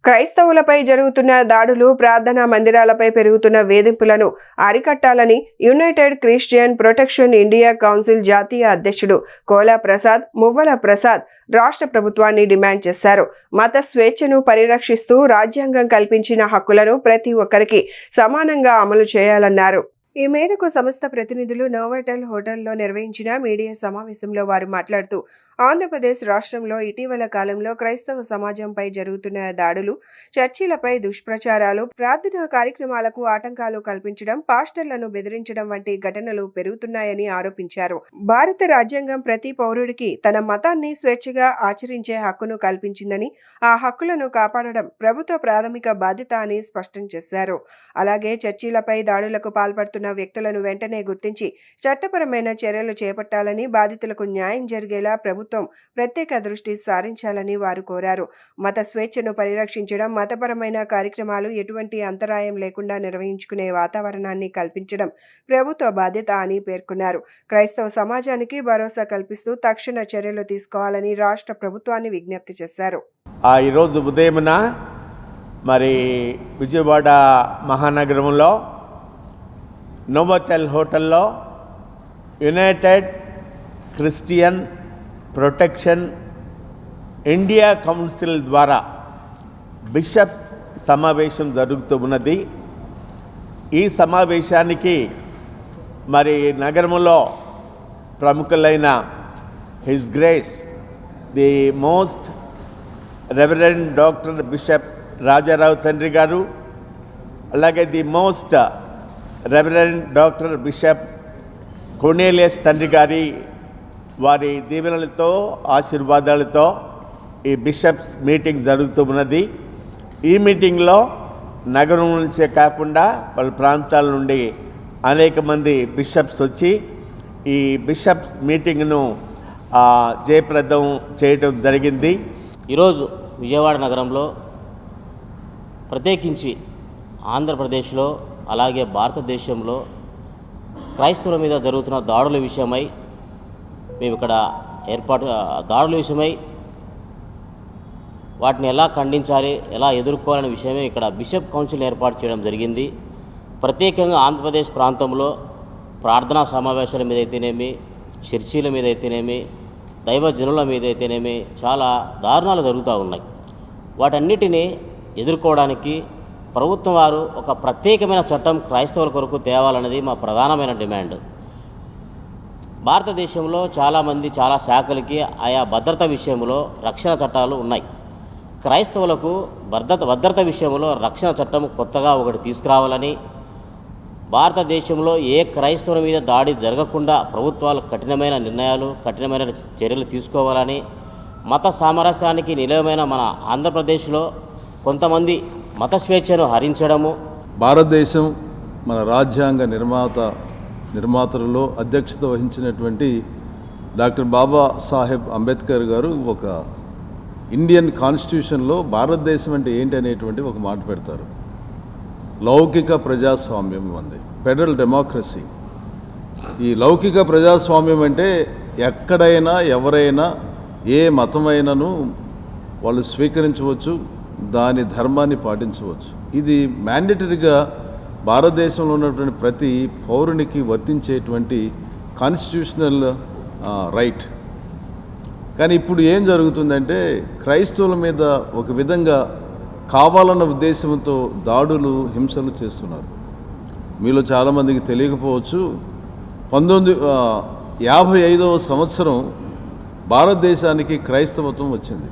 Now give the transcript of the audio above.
క్రైస్తవులపై జరుగుతున్న దాడులు, ప్రార్థనా మందిరాలపై పెరుగుతున్న వేధింపులను అరికట్టాలని united christian protection India council జాతీయ అధ్యక్షుడు కోలా ప్రసాద్, మువ్వల ప్రసాద్ రాష్ట్ర ప్రభుత్వాన్ని డిమాండ్ చేశారు. మత స్వేచ్ఛను పరిరక్షిస్తూ రాజ్యాంగం కల్పించిన హక్కులను ప్రతి ఒక్కరికి సమానంగా అమలు చేయాలన్నారు. ఈ మేరకు సంస్థ ప్రతినిధులు నోవాటెల్ హోటల్లో నిర్వహించిన మీడియా సమావేశంలో వారు మాట్లాడుతూ, ఆంధ్రప్రదేశ్ రాష్ట్రంలో ఇటీవల కాలంలో క్రైస్తవ సమాజంపై జరుగుతున్న దాడులు, చర్చిలపై దుష్ప్రచారాలు, ప్రార్థనా కార్యక్రమాలకు ఆటంకాలు కల్పించడం, పాస్టర్లను బెదిరించడం వంటి ఘటనలు పెరుగుతున్నాయని ఆరోపించారు. భారత రాజ్యాంగం ప్రతి పౌరుడికి తన మతాన్ని స్వేచ్ఛగా ఆచరించే హక్కును కల్పించిందని, ఆ హక్కులను కాపాడడం ప్రభుత్వ ప్రాథమిక బాధ్యత అని స్పష్టం చేశారు. అలాగే చర్చిలపై దాడులకు పాల్పడుతున్న వ్యక్తులను వెంటనే గుర్తించి చట్టపరమైన చర్యలు చేపట్టాలని, బాధితులకు న్యాయం జరిగేలా ప్రభుత్వం ప్రత్యేక దృష్టి సారించాలని వారు కోరారు. మత స్వేచ్ఛను పరిరక్షించడం, మతపరమైన కార్యక్రమాలు ఎటువంటి అంతరాయం లేకుండా నిర్వహించుకునే వాతావరణాన్ని కల్పించడం ప్రభుత్వ బాధ్యత అని పేర్కొన్నారు. క్రైస్తవ సమాజానికి భరోసా కల్పిస్తూ తక్షణ చర్యలు తీసుకోవాలని రాష్ట్ర ప్రభుత్వాన్ని విజ్ఞప్తి చేశారు. ఈరోజు ఉదయమున మరి విజయవాడ మహానగరంలో నోవాటెల్ హోటల్లో united christian protection India council ద్వారా బిషప్స్ సమావేశం జరుగుతూ ఉన్నది. ఈ సమావేశానికి మరి నగరంలో ప్రముఖులైన his grace the most reverend doctor bishop Rajarao తండ్రి గారు, అలాగే the most reverend doctor bishop Cornelius తండ్రి గారి వారి దీవెనలతో ఆశీర్వాదాలతో ఈ బిషప్స్ మీటింగ్ జరుగుతూ ఉన్నది. ఈ మీటింగ్లో నగరం నుంచే కాకుండా వాళ్ళ ప్రాంతాల నుండి అనేక మంది బిషప్స్ వచ్చి ఈ బిషప్స్ మీటింగ్ను జయప్రదం చేయడం జరిగింది. ఈరోజు విజయవాడ నగరంలో ప్రత్యేకించి ఆంధ్రప్రదేశ్లో అలాగే భారతదేశంలో క్రైస్తవుల మీద జరుగుతున్న దాడుల విషయమై మేము ఇక్కడ దాడుల విషయమై వాటిని ఎలా ఖండించాలి, ఎలా ఎదుర్కోవాలనే విషయమే ఇక్కడ బిషప్ కౌన్సిల్ ఏర్పాటు చేయడం జరిగింది. ప్రత్యేకంగా ఆంధ్రప్రదేశ్ ప్రాంతంలో ప్రార్థనా సమావేశాల మీద అయితేనేమి, చర్చీల మీద అయితేనేమి, దైవజనుల మీద అయితేనేమి చాలా దారుణాలు జరుగుతూ ఉన్నాయి. వాటన్నిటినీ ఎదుర్కోవడానికి ప్రభుత్వం వారు ఒక ప్రత్యేకమైన చట్టం క్రైస్తవుల కొరకు తేవాలన్నది మా ప్రధానమైన డిమాండ్. భారతదేశంలో చాలామంది చాలా శాఖలకి ఆయా భద్రత విషయంలో రక్షణ చట్టాలు ఉన్నాయి. క్రైస్తవులకు భద్రత విషయంలో రక్షణ చట్టం కొత్తగా ఒకటి తీసుకురావాలని, భారతదేశంలో ఏ క్రైస్తవుల మీద దాడి జరగకుండా ప్రభుత్వాలు కఠినమైన నిర్ణయాలు, కఠినమైన చర్యలు తీసుకోవాలని, మత సామరస్యానికి నిలయమైన మన ఆంధ్రప్రదేశ్లో కొంతమంది మత స్వేచ్ఛను హరించడము. భారతదేశం మన రాజ్యాంగ నిర్మాతలలో అధ్యక్షత వహించినటువంటి డాక్టర్ బాబా సాహెబ్ అంబేద్కర్ గారు ఒక ఇండియన్ కాన్స్టిట్యూషన్లో భారతదేశం అంటే ఏంటి అనేటువంటి ఒక మాట పెడతారు. లౌకిక ప్రజాస్వామ్యం ఉంది, ఫెడరల్ డెమోక్రసీ. ఈ లౌకిక ప్రజాస్వామ్యం అంటే ఎక్కడైనా ఎవరైనా ఏ మతమైనను వాళ్ళు స్వీకరించవచ్చు, దాని ధర్మాన్ని పాటించవచ్చు. ఇది మ్యాండేటరీగా భారతదేశంలో ఉన్నటువంటి ప్రతి పౌరునికి వర్తించేటువంటి కాన్స్టిట్యూషనల్ రైట్. కానీ ఇప్పుడు ఏం జరుగుతుందంటే క్రైస్తవుల మీద ఒక విధంగా కావాలన్న ఉద్దేశంతో దాడులు, హింసలు చేస్తున్నారు. మీలో చాలామందికి తెలియకపోవచ్చు, 1955వ సంవత్సరం భారతదేశానికి క్రైస్తవత్వం వచ్చింది.